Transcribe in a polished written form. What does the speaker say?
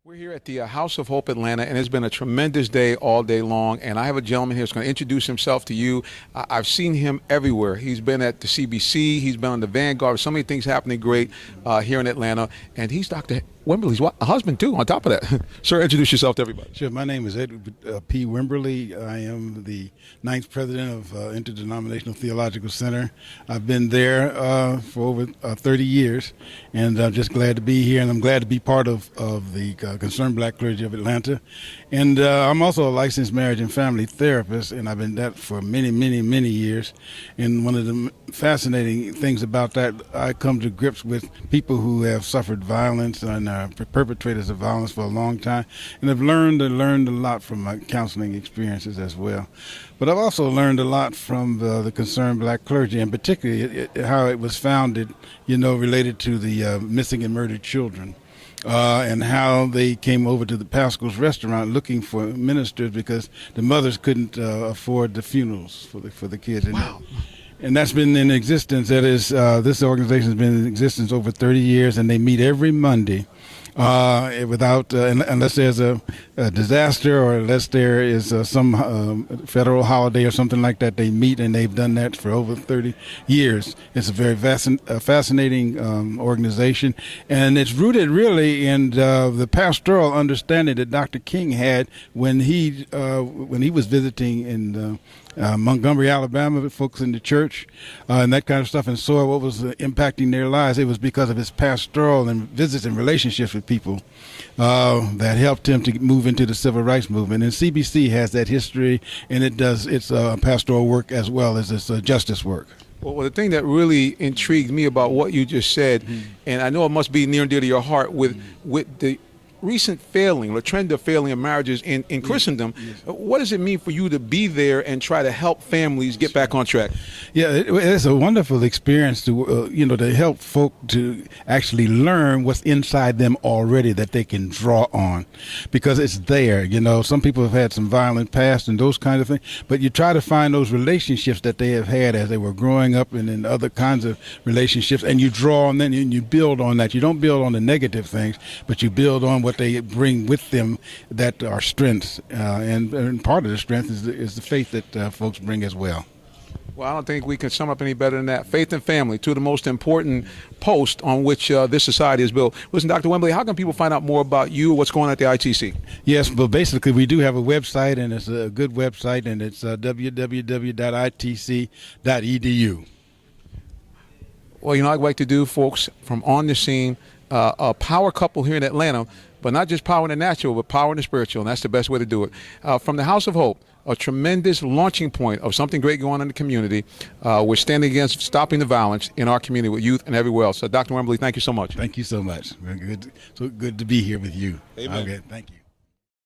We're here at the House of Hope Atlanta, and it's been a tremendous day all day long. And I have a gentleman here who's going to introduce himself to you. I've seen him everywhere. He's been at the CBC. He's been on the Vanguard. So many things happening great here in Atlanta. And he's Dr. Wimberly's husband, too, on top of that. Sir, introduce yourself to everybody. Sure. My name is Edward P. Wimberly. I am the 9th president of Interdenominational Theological Center. I've been there for over 30 years, and I'm just glad to be here, and I'm glad to be part of the Concerned Black Clergy of Atlanta. And I'm also a licensed marriage and family therapist, and I've been that for many, many, many years. And one of the fascinating things about that, I come to grips with people who have suffered violence and perpetrators of violence for a long time, and I've learned a lot from my counseling experiences as well. But I've also learned a lot from the Concerned Black Clergy, and particularly how it was founded, related to the missing and murdered children. And how they came over to the Pascal's restaurant looking for ministers because the mothers couldn't afford the funerals for the kids. Wow. And that's been in existence. That is, this organization has been in existence over 30 years, and they meet every Monday without, unless there's a disaster or unless there is some federal holiday or something like that, they meet, and they've done that for over 30 years. It's a very fascinating organization, and it's rooted really in the pastoral understanding that Dr. King had when he was visiting in Montgomery, Alabama, folks in the church and that kind of stuff, and saw what was impacting their lives. It was because of his pastoral and visits and relationships with people that helped him to move into the civil rights movement. And CBC has that history, and it does its pastoral work as well as its justice work. Well, the thing that really intrigued me about what you just said, and I know it must be near and dear to your heart, with the recent failing, the trend of failing of marriages in Christendom, what does it mean for you to be there and try to help families get back on track? Yeah, it's a wonderful experience to to help folk to actually learn what's inside them already that they can draw on, because it's there. Some people have had some violent past and those kind of things, but you try to find those relationships that they have had as they were growing up and in other kinds of relationships, and you draw on them and you build on that. You don't build on the negative things, but you build on what they bring with them that are strengths, and part of the strength is the faith that folks bring as well. Well, I don't think we can sum up any better than that. Faith and family, two of the most important posts on which this society is built. Listen, Dr. Wimberly, how can people find out more about you, what's going on at the ITC? Yes, but basically we do have a website, and it's a good website, and it's www.itc.edu. Well, I'd like to do, folks, from on the scene, a power couple here in Atlanta, but not just power in the natural, but power in the spiritual, and that's the best way to do it. From the House of Hope, a tremendous launching point of something great going on in the community. We're standing against stopping the violence in our community with youth and everywhere else. So, Dr. Wimberly, thank you so much. Thank you so much. Good, so good to be here with you. Amen. Okay, thank you.